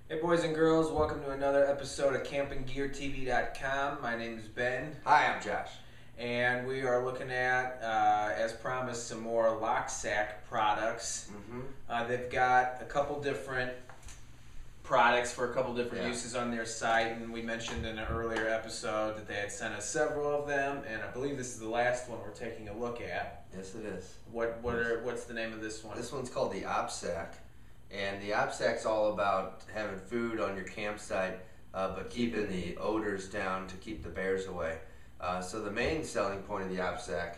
Hey boys and girls, welcome to another episode of CampingGearTV.com. My name is Ben. Hi, I'm Josh. And we are looking at, as promised, some more Loksak products. They've got a couple different products for a couple different uses on their site, and we mentioned in an earlier episode that they had sent us several of them, and I believe this is the last one we're taking a look at. Yes, it is. What's the name of this one? This one's called the OPSAK, and the OPSAK's all about having food on your campsite, but keeping the odors down to keep the bears away. So the main selling point of the OPSAK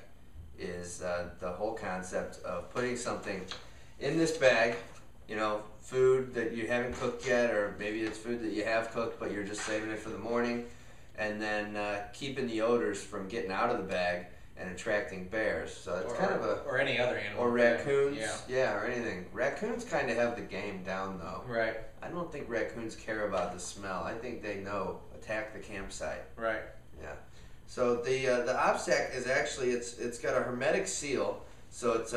is the whole concept of putting something in this bag, food that you haven't cooked yet, or maybe it's food that you have cooked but you're just saving it for the morning, and then keeping the odors from getting out of the bag and attracting bears. So it's or any other animal. Or raccoons. Yeah, or anything. Raccoons kind of have the game down though. Right. I don't think raccoons care about the smell. I think they know attack the campsite. Right. Yeah. So the OPSAK is actually it's got a hermetic seal, so it's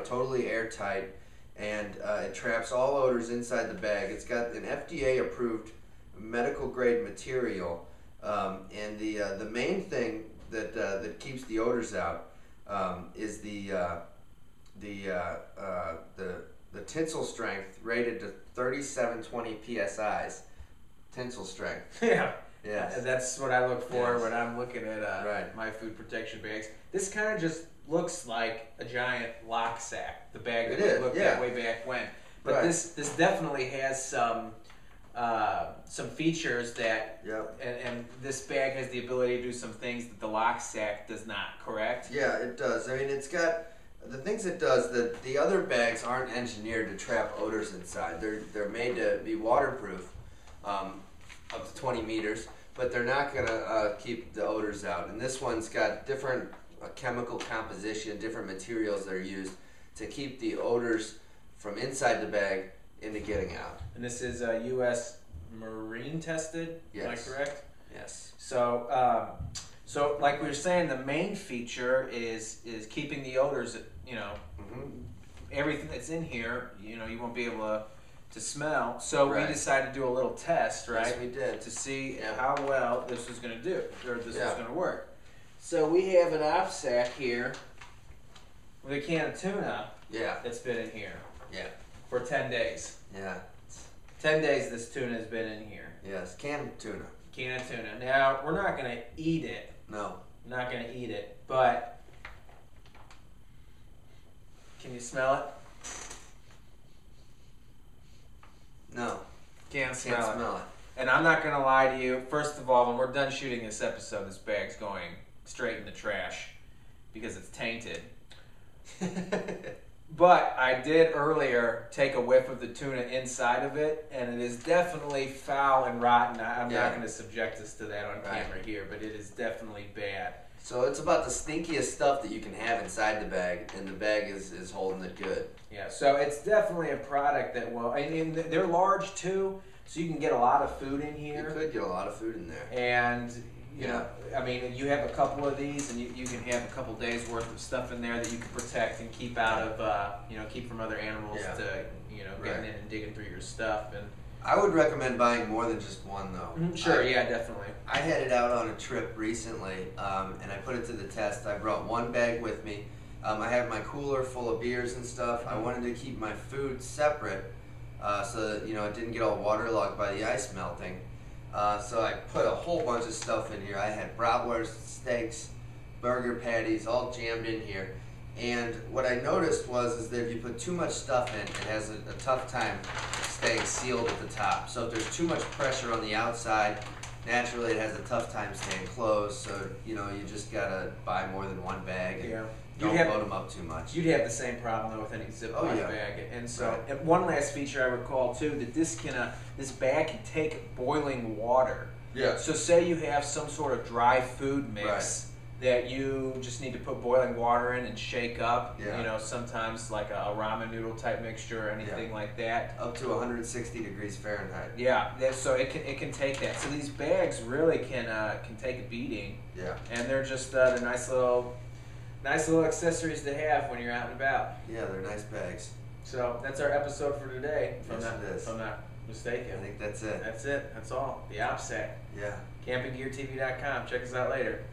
totally airtight, and it traps all odors inside the bag. It's got an FDA approved medical grade material, and the main thing that keeps the odors out is the tensile strength rated to 3720 psi's. Tensile strength. Yeah. Yes. That's what I look for when I'm looking at my food protection bags. This kind of just looks like a giant Loksak, the bag that looked that way back when. But this definitely has some features that, and this bag has the ability to do some things that the Loksak does not, correct? Yeah, it does. I mean, it's got the things it does that the other bags aren't engineered to trap odors inside. They're made to be waterproof, up to 20 meters, but they're not going to keep the odors out. And this one's got different chemical composition, different materials that are used to keep the odors from inside the bag into getting out. And this is U.S. Marine tested, yes. Am I correct? Yes. So, so like we were saying, the main feature is keeping the odors, everything that's in here, you won't be able to smell. So we decided to do a little test, right? Yes, we did. To see how well this was going to do, or this was going to work. So we have an OPSAK here with a can of tuna that's been in here for 10 days. Yeah. 10 days this tuna has been in here. Yes, canned tuna. Can of tuna. Now, we're not going to eat it. No. We're not going to eat it, but can you smell it? No. Can't smell it. And I'm not going to lie to you. First of all, when we're done shooting this episode, this bag's going straight in the trash because it's tainted. But I did earlier take a whiff of the tuna inside of it, and it is definitely foul and rotten. I'm not going to subject us to that on camera here, but it is definitely bad. So it's about the stinkiest stuff that you can have inside the bag, and the bag is holding it good. Yeah, so it's definitely a product that will, and they're large too, so you can get a lot of food in here. You could get a lot of food in there. And, I mean, you have a couple of these, and you can have a couple days worth of stuff in there that you can protect and keep out of, keep from other animals to, getting in and digging through your stuff. And I would recommend buying more than just one, though. Sure, definitely. I headed out on a trip recently, and I put it to the test. I brought one bag with me. I had my cooler full of beers and stuff. I wanted to keep my food separate so that, it didn't get all waterlogged by the ice melting. So I put a whole bunch of stuff in here. I had bratwurst, steaks, burger patties, all jammed in here. And what I noticed is that if you put too much stuff in, it has a tough time staying sealed at the top. So if there's too much pressure on the outside, naturally it has a tough time staying closed. So, you just gotta buy more than one bag and don't load them up too much. You'd have the same problem though with any Ziploc bag. And so, and one last feature I recall too, that this bag can take boiling water. Yeah. So say you have some sort of dry food mix that you just need to put boiling water in and shake up. Sometimes like a ramen noodle type mixture or anything like that. Up to 160 degrees Fahrenheit. Yeah, so it can take that. So these bags really can take a beating. Yeah. And they're just the nice little accessories to have when you're out and about. Yeah, they're nice bags. So that's our episode for today. Yes, it is. From that mistaken. I think that's it. That's it. That's all. The OPSAK. Yeah. CampingGearTV.com. Check us out later.